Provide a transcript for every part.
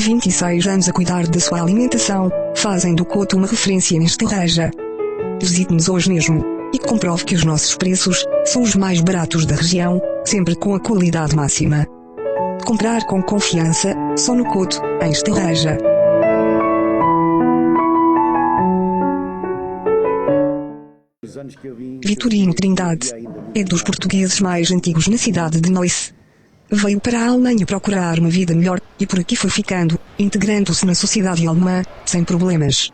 26 anos a cuidar da sua alimentação, fazem do Couto uma referência nesta reja. Visite-nos hoje mesmo e comprove que os nossos preços são os mais baratos da região, sempre com a qualidade máxima. Comprar com confiança, só no Couto, em Estarreja. Vitorino Trindade é dos portugueses mais antigos na cidade de Neuss. Veio para a Alemanha procurar uma vida melhor e por aqui foi ficando, integrando-se na sociedade alemã, sem problemas.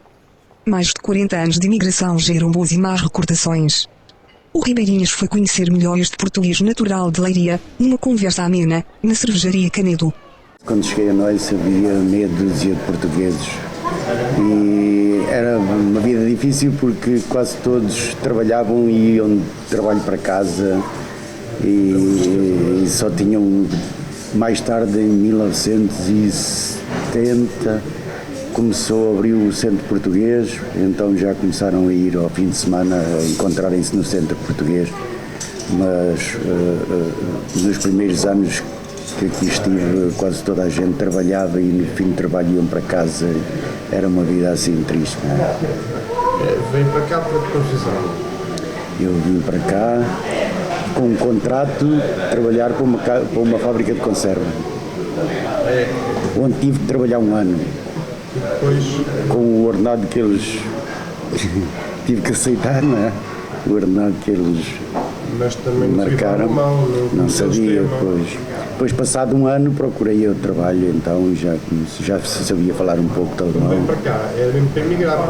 Mais de 40 anos de imigração geram boas e más recordações. O Ribeirinhas foi conhecer melhor este português natural de Leiria, numa conversa amena, na cervejaria Canedo. Quando cheguei a Neuss havia meia dúzia de portugueses e era uma vida difícil porque quase todos trabalhavam e iam de trabalho para casa e só tinham, mais tarde em 1970 começou a abrir o centro português, então já começaram a ir ao fim de semana a encontrarem-se no centro português, mas nos primeiros anos que aqui estive quase toda a gente trabalhava e no fim de trabalho iam para casa, era uma vida assim triste. Não é? Veio para cá para que profissão? Eu vim para cá com um contrato de trabalhar para uma fábrica de conserva, onde tive de trabalhar um ano. Depois... Com o ordenado que eles tive que aceitar, não é? O ordenado que eles mas também marcaram, não sabia, depois passado um ano procurei outro trabalho, então já sabia falar um pouco de alemão. Veio para cá, era mesmo para emigrar,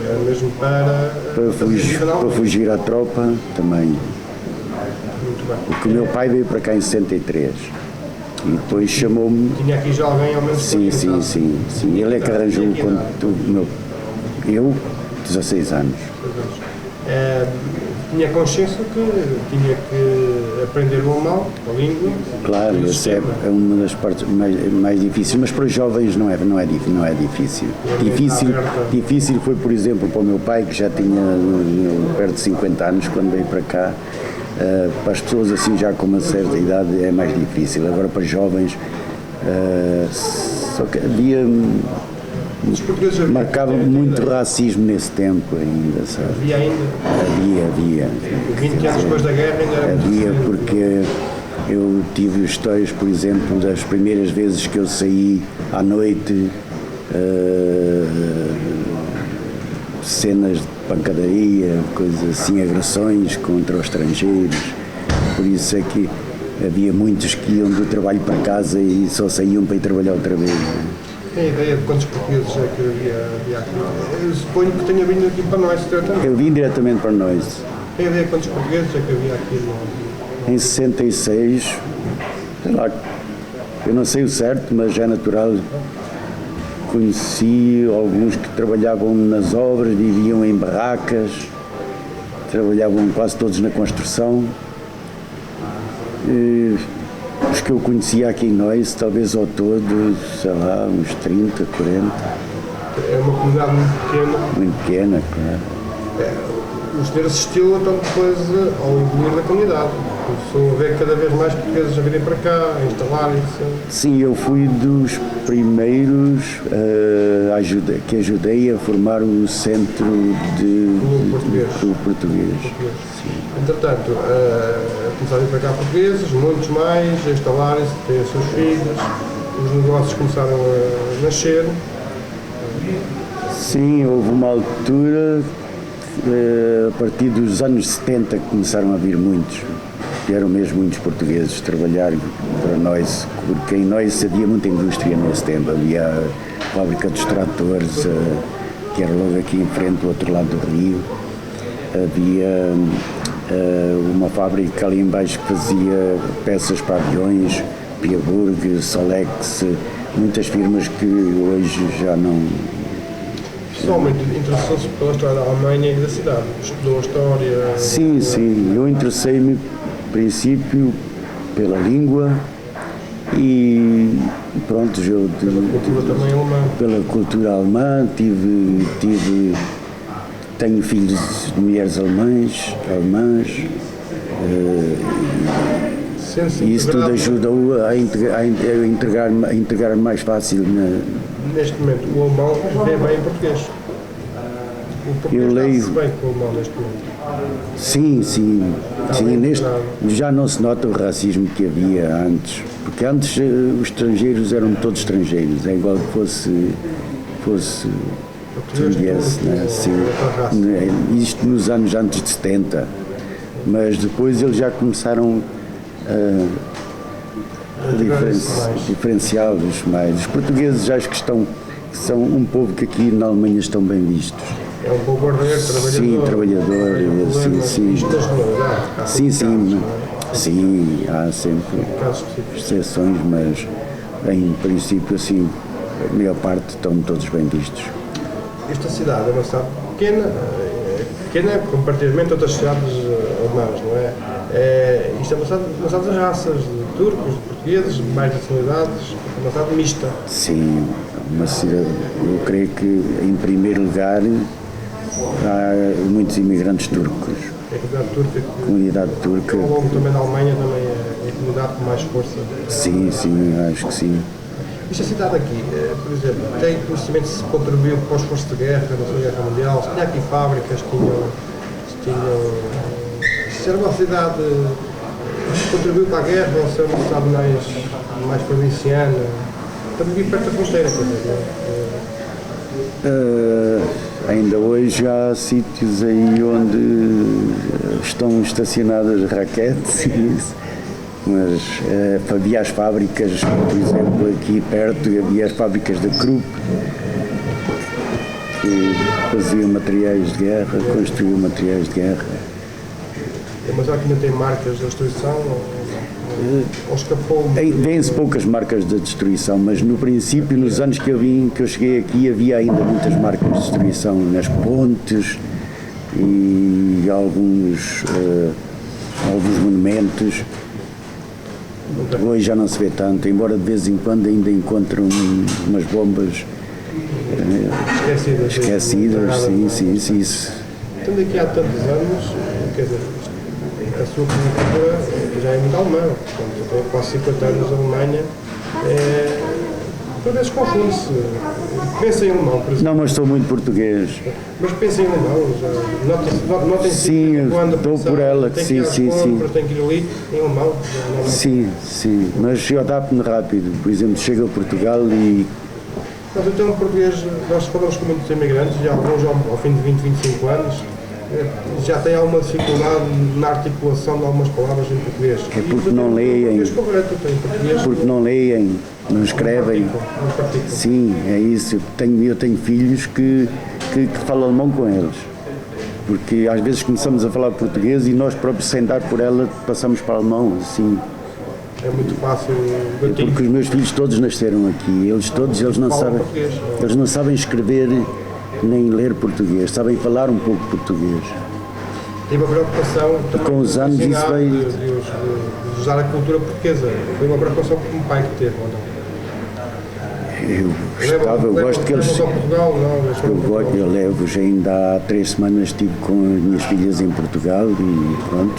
era mesmo para fugir à tropa também. Muito bem. Porque o meu pai veio para cá em 63 e depois chamou-me. Tinha aqui já alguém ao mesmo tempo? Sim. Ele é que arranjou eu, 16 anos. Tinha consciência que tinha que aprender o alemão, a língua. Claro, essa é uma das partes mais difíceis, mas para os jovens não é difícil. Difícil foi, por exemplo, para o meu pai, que já tinha perto de 50 anos quando veio para cá. Para as pessoas assim já com uma certa idade é mais difícil. Agora para os jovens, só que havia... Marcava muito racismo nesse tempo ainda, sabe? Havia ainda? Havia. 20 anos depois da guerra ainda era havia, porque eu tive histórias, por exemplo, das primeiras vezes que eu saí à noite, cenas de pancadaria, coisas assim, agressões contra os estrangeiros. Por isso é que havia muitos que iam do trabalho para casa e só saíam para ir trabalhar outra vez. Tem ideia de quantos portugueses é que havia aqui? Eu suponho que tenha vindo aqui para nós diretamente. Eu vim diretamente para nós. Tem ideia de quantos portugueses é que havia aqui? Em 66, sei lá, eu não sei o certo, mas é natural. Conheci alguns que trabalhavam nas obras, viviam em barracas, trabalhavam quase todos na construção. Os que eu conhecia aqui em Neuss, talvez ao todo, sei lá, uns 30, 40. É uma comunidade muito pequena. Muito pequena, claro. O senhor assistiu então depois ao evoluir da comunidade. Começou a ver cada vez mais portugueses a virem para cá, a instalarem-se. Sim, eu fui dos primeiros que ajudei a formar o centro de português. Entretanto, começaram a ir para cá portugueses, muitos mais, a instalarem-se, terem os seus filhos, os negócios começaram a nascer. Sim, houve uma altura, a partir dos anos 70, que começaram a vir muitos. Vieram mesmo muitos portugueses trabalhar para nós, porque em nós havia muita indústria nesse tempo. Havia a fábrica dos tratores, que era logo aqui em frente, do outro lado do rio. Havia uma fábrica ali embaixo que fazia peças para aviões, Piaburg, Solex, muitas firmas que hoje já não... Pessoalmente interessou-se pela história da Alemanha e da cidade, estudou a história... Sim, eu interessei-me, no princípio, pela língua e pronto, pela cultura alemã, tenho filhos de mulheres alemãs, e isso tudo ajudou a integrar mais fácil neste momento, o alemão vê bem o português. O português está-se bem com o alemão neste momento. Sim, já não se nota o racismo que havia antes, porque antes os estrangeiros eram todos estrangeiros, é igual que fosse português, né? Sim, isto nos anos antes de 70, mas depois eles já começaram a diferenciá-los mais. Os portugueses acho que são um povo que aqui na Alemanha estão bem vistos. É um povo ordeiro, trabalhador. Sim, trabalhador, sim, há sempre exceções, mas em princípio assim, a maior parte estão todos bem vistos. Esta cidade é uma cidade pequena comparativamente a outras cidades alemãs, não é? Isto é uma cidade de raças, de turcos, de portugueses, mais nacionalidades, uma cidade mista. Sim, uma cidade, eu creio que em primeiro lugar há muitos imigrantes turcos. É a comunidade turca. Ao longo também da Alemanha também é a comunidade com mais força. Sim, acho que sim. Esta cidade aqui, por exemplo, tem conhecimento se contribuiu para os esforços de guerra, na Segunda Guerra Mundial, se tinha aqui fábricas, se era uma cidade que contribuiu para a guerra ou se era uma cidade mais provinciana, estamos aqui perto da fronteira, quer dizer. Ainda hoje há sítios aí onde estão estacionadas raquetes, mas havia as fábricas, por exemplo, aqui perto havia as fábricas da Krupp, que faziam materiais de guerra, construíam materiais de guerra. Mas aqui não tem marcas de destruição? Ou escapou? Vêm-se poucas marcas de destruição, mas no princípio, nos anos que eu cheguei aqui, havia ainda muitas marcas de destruição nas pontes e alguns monumentos. Hoje já não se vê tanto, embora de vez em quando ainda encontram umas bombas esquecidas. Sim. Estando aqui há tantos anos, quer dizer, a sua cultura já é muito alemã, portanto, tem quase 50 anos na Alemanha, por vezes confunde-se. Pensa em alemão, por exemplo. Não, mas sou muito português. Mas pensa em alemão, notem-se sim, estou por ela, sim. Tem que ir ali em alemão. Sim, mas eu adapto-me rápido, por exemplo, chego a Portugal e... Nós então, português, nós falamos com muitos imigrantes, já alguns ao fim de 20, 25 anos, já tem alguma dificuldade na articulação de algumas palavras em português. É porque não leem, porque não leem, não escrevem. Não praticam. Sim, é isso. Eu tenho filhos que falam alemão com eles. Porque às vezes começamos a falar português e nós próprios, sem dar por ela, passamos para alemão, assim. É muito fácil. Porque os meus filhos todos nasceram aqui, eles não sabem escrever nem ler português, sabem falar um pouco português. Tive a preocupação também com os anos isso veio de usar a cultura portuguesa. Foi uma preocupação que o pai que teve, ou não? Eu gosto que eles... Eu levo-os, ainda há 3 semanas estive com as minhas filhas em Portugal e pronto,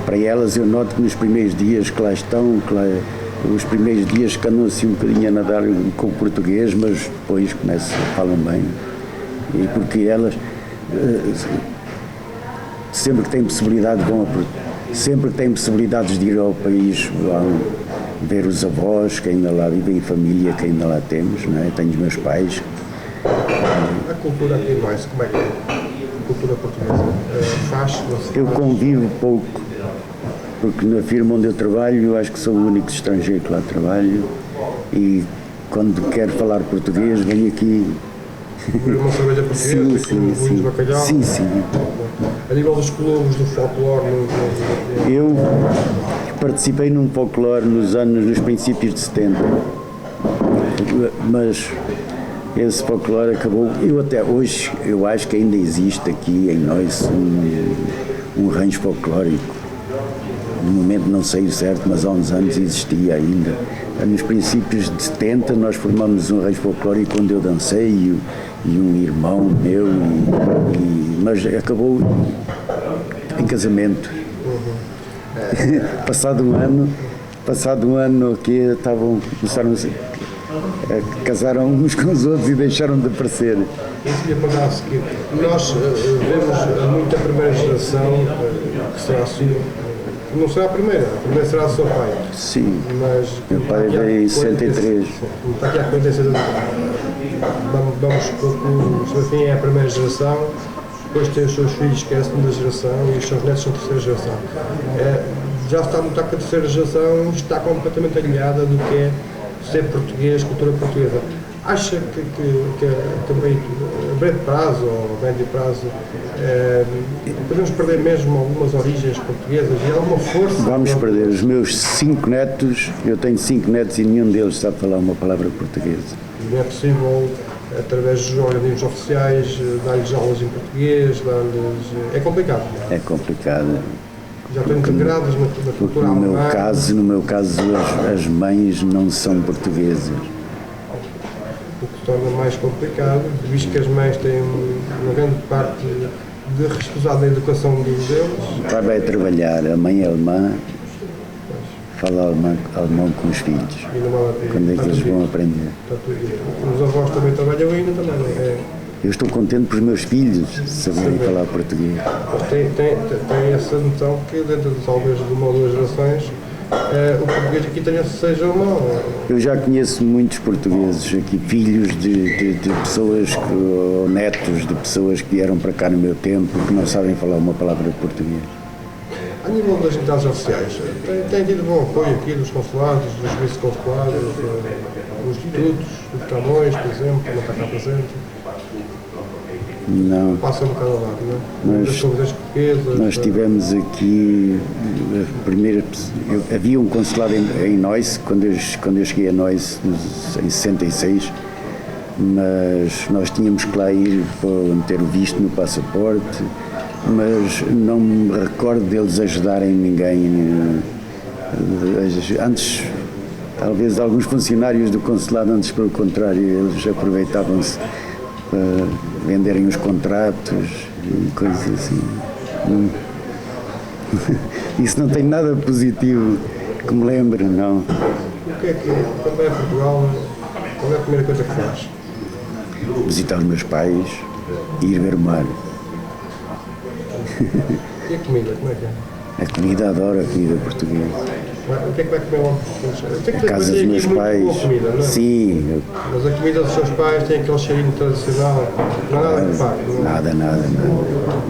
para elas eu noto que nos primeiros dias que lá estão, os primeiros dias que andam assim um bocadinho a nadar com o português, mas depois falam bem. E porque elas sempre que têm possibilidade sempre que têm possibilidades de ir ao país, vão ver os avós que ainda lá vivem, família que ainda lá temos, não é? Tenho os meus pais. A cultura aqui mais, como é que é? A cultura portuguesa eu convivo pouco, porque na firma onde eu trabalho, eu acho que sou o único estrangeiro que lá trabalho e quando quero falar português venho aqui. Uma cerveja portuguesa, com de bacalhau. Sim. A nível dos clubes, do folclore? Eu participei num folclore nos princípios de 70, mas esse folclore acabou. Eu até hoje, eu acho que ainda existe aqui em nós um rancho folclórico. No momento não sei o certo, mas há uns anos existia ainda. Nos princípios de 70 nós formamos um rancho folclórico onde eu dancei e um irmão meu, mas acabou em casamento. Passado um ano que começaram casaram uns com os outros e deixaram de aparecer. Isso ia pagar a seguir. Nós vemos muita primeira geração, que será a sua, não será a primeira será a seu pai. Sim, Mas meu pai veio em 63. Está aqui a coincidência vamos supor que o Serafim é a primeira geração, depois tem os seus filhos que é a segunda geração e os seus netos são a terceira geração. Já está a notar que a terceira geração está completamente alinhada do que é ser português, cultura portuguesa. Acha que a breve prazo ou a médio prazo podemos perder mesmo algumas origens portuguesas e alguma força? Vamos perder os meus 5 netos, eu tenho 5 netos e nenhum deles sabe falar uma palavra portuguesa. Não é possível, através dos organismos oficiais, dar-lhes aulas em português, é complicado. É complicado. Já estão integrados na cultura No alemã. meu caso as mães não são portuguesas. O que torna mais complicado, visto que as mães têm uma grande parte de responsabilidade na educação deles. O pai vai trabalhar, a mãe é alemã, fala alemão com os filhos. E não vale a pena. Quando é que eles vão aprender? Está tudo bem. Os avós também trabalham ainda também, não é? Eu estou contente por os meus filhos saberem falar português. Mas tem essa noção que dentro de talvez de uma ou duas gerações o português aqui seja mau. Eu já conheço muitos portugueses aqui, filhos de pessoas, ou netos de pessoas que vieram para cá no meu tempo que não sabem falar uma palavra de português. A nível das entidades oficiais, tem tido bom apoio aqui dos consulados, dos vice-consulados, dos institutos, dos Camões, por exemplo, que não está cá presente. Não. Passa um bocado ao lado, não é? Das comunidades portuguesas. Nós tivemos aqui a primeira. Havia um consulado em Neuss, quando eu cheguei a Neuss em 66, mas nós tínhamos que lá ir para meter o visto no passaporte, mas não me recordo deles ajudarem ninguém. Antes, talvez alguns funcionários do consulado, antes pelo contrário, eles aproveitavam-se para venderem os contratos e coisas assim. Isso não tem nada positivo que me lembre, não. O que é que, quando vai a Portugal, qual é a primeira coisa que faz? Visitar os meus pais e ir ver o mar. E a comida, como é que é? A comida, adoro a comida portuguesa. O que é que vai comer logo? A casa dos meus pais. Boa comida, não é? Sim, Mas a comida dos seus pais tem aquele cheirinho tradicional, não há nada que pague. nada.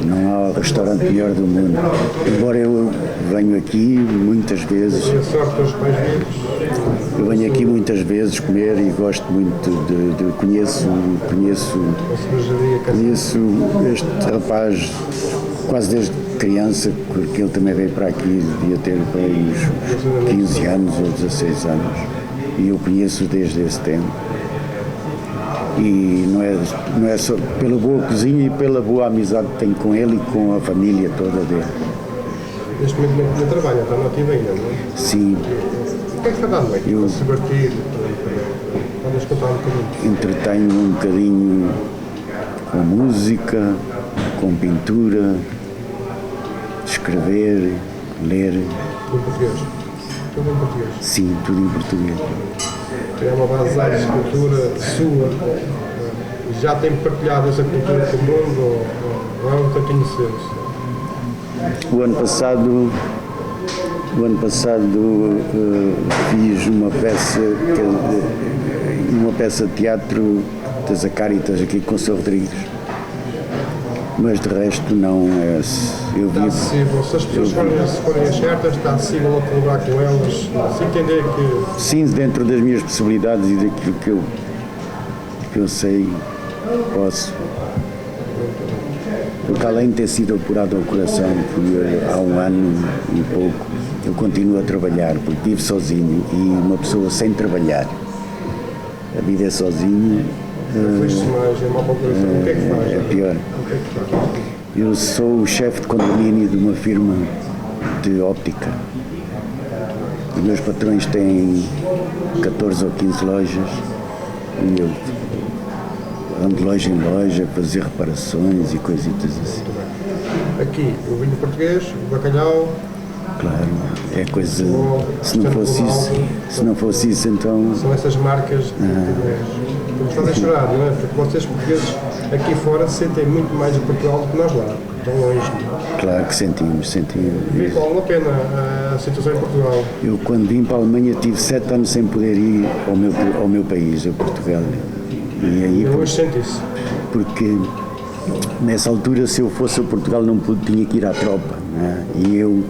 Não há restaurante melhor do mundo. Embora eu venho aqui muitas vezes, E a sorte dos pais vivos. eu venho aqui muitas vezes comer e gosto muito conheço A cervejaria caseira. Conheço este rapaz quase desde criança, porque ele também veio para aqui, devia ter bem uns 15 anos ou 16 anos. E eu conheço desde esse tempo. E não é só pela boa cozinha e pela boa amizade que tenho com ele e com a família toda dele. Neste momento não trabalha, está no ativo ainda, não é? Sim, O que é que está dando aqui para se divertir? Vamos contar um bocadinho. entretenho um bocadinho com música, com pintura, escrever, ler, Em português. Tudo em português. sim, tudo em português. É uma base de arte de cultura sua. Já tem partilhado essa cultura com o mundo ou é um cantinho seu? O ano passado fiz uma peça de teatro das Acáritas aqui com o Sr. Rodrigues, mas de resto não é. Eu Está vi, acessível. Se as pessoas forem certas, está acessível a colaborar com elas. Se entender que sim, dentro das minhas possibilidades e daquilo que eu sei, posso. Porque além de ter sido apurado ao coração há um ano e pouco, eu continuo a trabalhar, porque vivo sozinho e uma pessoa sem trabalhar, a vida é sozinho, foi-se mais, é uma população. O que é que faz? é pior. O que é que faz? Eu sou o chefe de condomínio de uma firma de óptica. Os meus patrões têm 14 ou 15 lojas e eu ando de loja em loja, fazer reparações e coisitas assim. Aqui, o vinho português, o bacalhau, Claro, é coisa. Se não fosse isso, então. São essas marcas que nos fazem chorar, não é? Porque vocês portugueses aqui fora sentem muito mais o Portugal do que nós lá, tão longe. Não é? Claro que sentimos. E vale a pena a situação em Portugal. Eu, quando vim para a Alemanha, tive 7 anos sem poder ir ao meu país, a Portugal. E aí, Eu hoje sinto isso. porque nessa altura, se eu fosse a Portugal, não tinha que ir à tropa. Não é? E eu,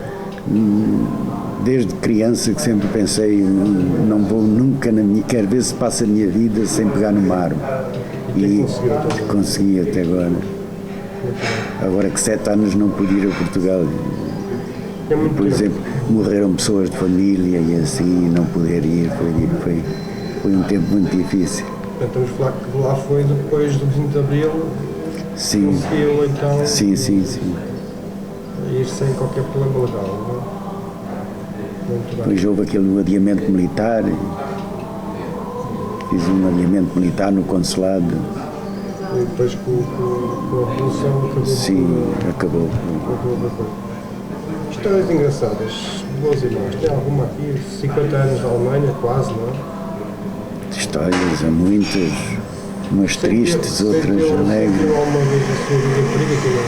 desde criança, que sempre pensei, não vou nunca quero ver se passa a minha vida sem pegar no mar. E consegui até agora. Agora que 7 anos não pude ir a Portugal. Por exemplo, morreram pessoas de família e assim, não poder ir, foi um tempo muito difícil. Então, estamos a falar que lá foi depois do 25 de Abril. Sim. Conseguiu então Sim. ir sem qualquer problema legal, não é? Muito bem. Depois houve aquele adiamento militar. Fiz um adiamento militar no consulado. E depois com a Revolução acabou. Sim, acabou. Histórias engraçadas, boas e más. Tem alguma aqui? 50 anos da Alemanha, quase, não é? Histórias, há muitas. Umas tristes, outras alegres. Sentiu alguma vez a sua vida em perigo aqui na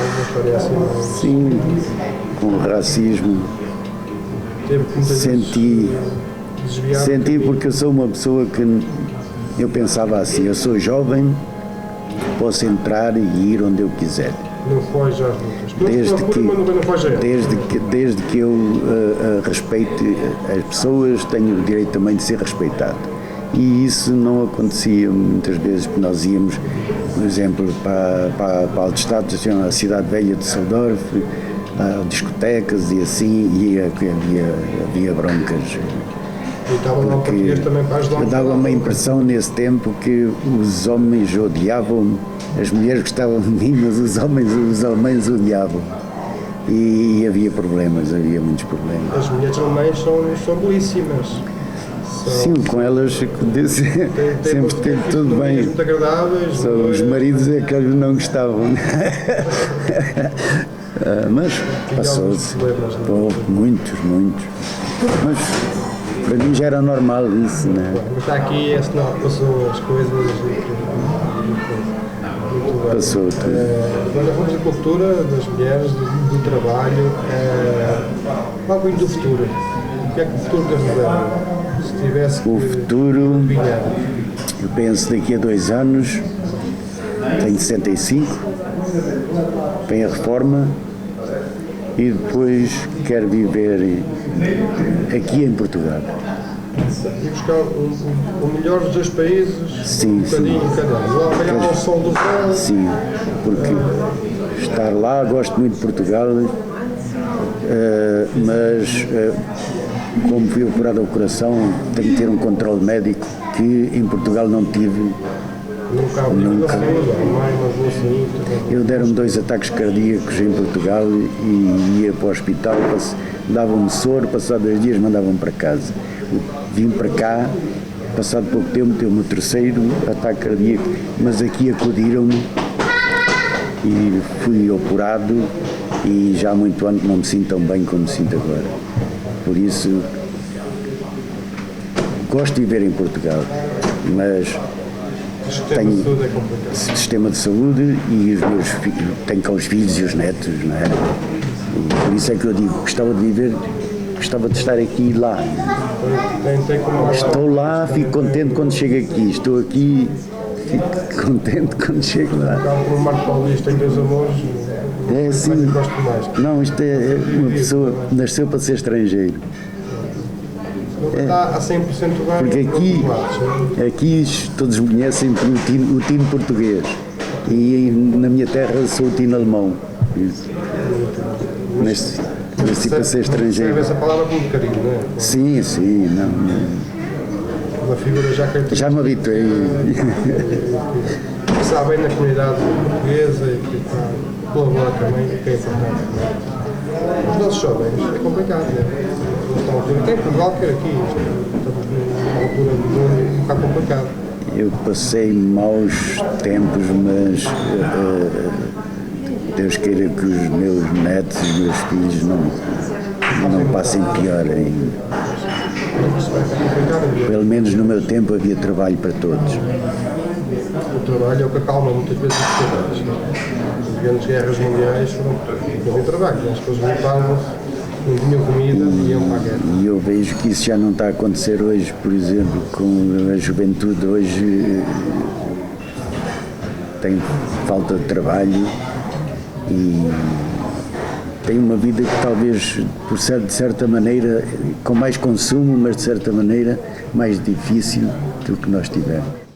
alguma história assim? Não? Sim, com o racismo. Teve que muitas Senti, vezes desviar senti porque eu sou uma pessoa que eu pensava assim, eu sou jovem, posso entrar e ir onde eu quiser. Não foge às lutas. Desde que eu respeite as pessoas, tenho o direito também de ser respeitado. E isso não acontecia muitas vezes, porque nós íamos, por exemplo, para Altstadt, a cidade velha de Seldorf, a discotecas e assim, e havia broncas. E estava lá um português também para ajudar. Dava-me a impressão nesse tempo que os homens odiavam, as mulheres gostavam de mim, mas os alemães odiavam. E havia problemas, havia muitos problemas. As mulheres alemãs são belíssimas. Sim, com elas sempre teve tudo bem. Muito agradáveis. Só os maridos é que eles não gostavam. Mas passou-se. Houve muitos. Mas para mim já era normal isso, né? Mas está aqui, é sinal que passou as coisas. Muito bem. Passou tudo. Agora vamos à cultura das mulheres, do trabalho. Fala muito do futuro. O que é que o futuro deve dar? Se tivesse que O futuro, adivinhar. eu penso daqui a 2 anos, tenho 65, vem a reforma e depois quero viver aqui em Portugal. E buscar o melhor dos 2 países, Sim, um bocadinho em cada um. Lá apanhar ao sol do sol. Sim, porque estar lá, gosto muito de Portugal, mas como fui operado ao coração, tenho que ter um controle médico que em Portugal não tive. Nunca há uma saúde, uma boa saúde. Eu deram-me 2 ataques cardíacos em Portugal e ia para o hospital, davam-me soro, passado 2 dias mandavam-me para casa. Vim para cá, passado pouco tempo, teve-me o 3º ataque cardíaco, mas aqui acudiram-me e fui operado e já há muito ano que não me sinto tão bem como me sinto agora. Por isso, gosto de viver em Portugal, mas tenho sistema de saúde e os meus filhos, tenho cá os filhos e os netos, não é? E por isso é que eu digo, gostava de estar aqui e lá. Estou lá, fico contente quando chego aqui, estou aqui, fico contente quando chego lá. Como o Marco Paulista tem 2 amores, É sim, gosto mais. não, isto é uma pessoa, nasceu para ser estrangeiro. Nunca está a 100% bem. Porque aqui todos me conhecem pelo o tino português e na minha terra sou o tino alemão. Isso. Nasci para ser estrangeiro. Escreve essa palavra com muito carinho, não é? Sim, não. Uma figura já que Já me habituei. sabe bem na comunidade portuguesa e que colabora também, que é importante. Os nossos jovens é complicado, não é? Tem Portugal, quer aqui, estamos numa altura um bocado complicado. Eu passei maus tempos, mas Deus queira que os meus netos, os meus filhos não passem pior ainda. Isso vai ficar complicado. Pelo menos no meu tempo havia trabalho para todos. O trabalho é o que acalma muitas vezes as sociedades. As grandes guerras mundiais não havia trabalho, as pessoas voltavam, não tinham comida e iam para a guerra. E eu vejo que isso já não está a acontecer hoje, por exemplo, com a juventude hoje tem falta de trabalho e tem uma vida que talvez, de certa maneira, com mais consumo, mas de certa maneira mais difícil do que nós tivemos.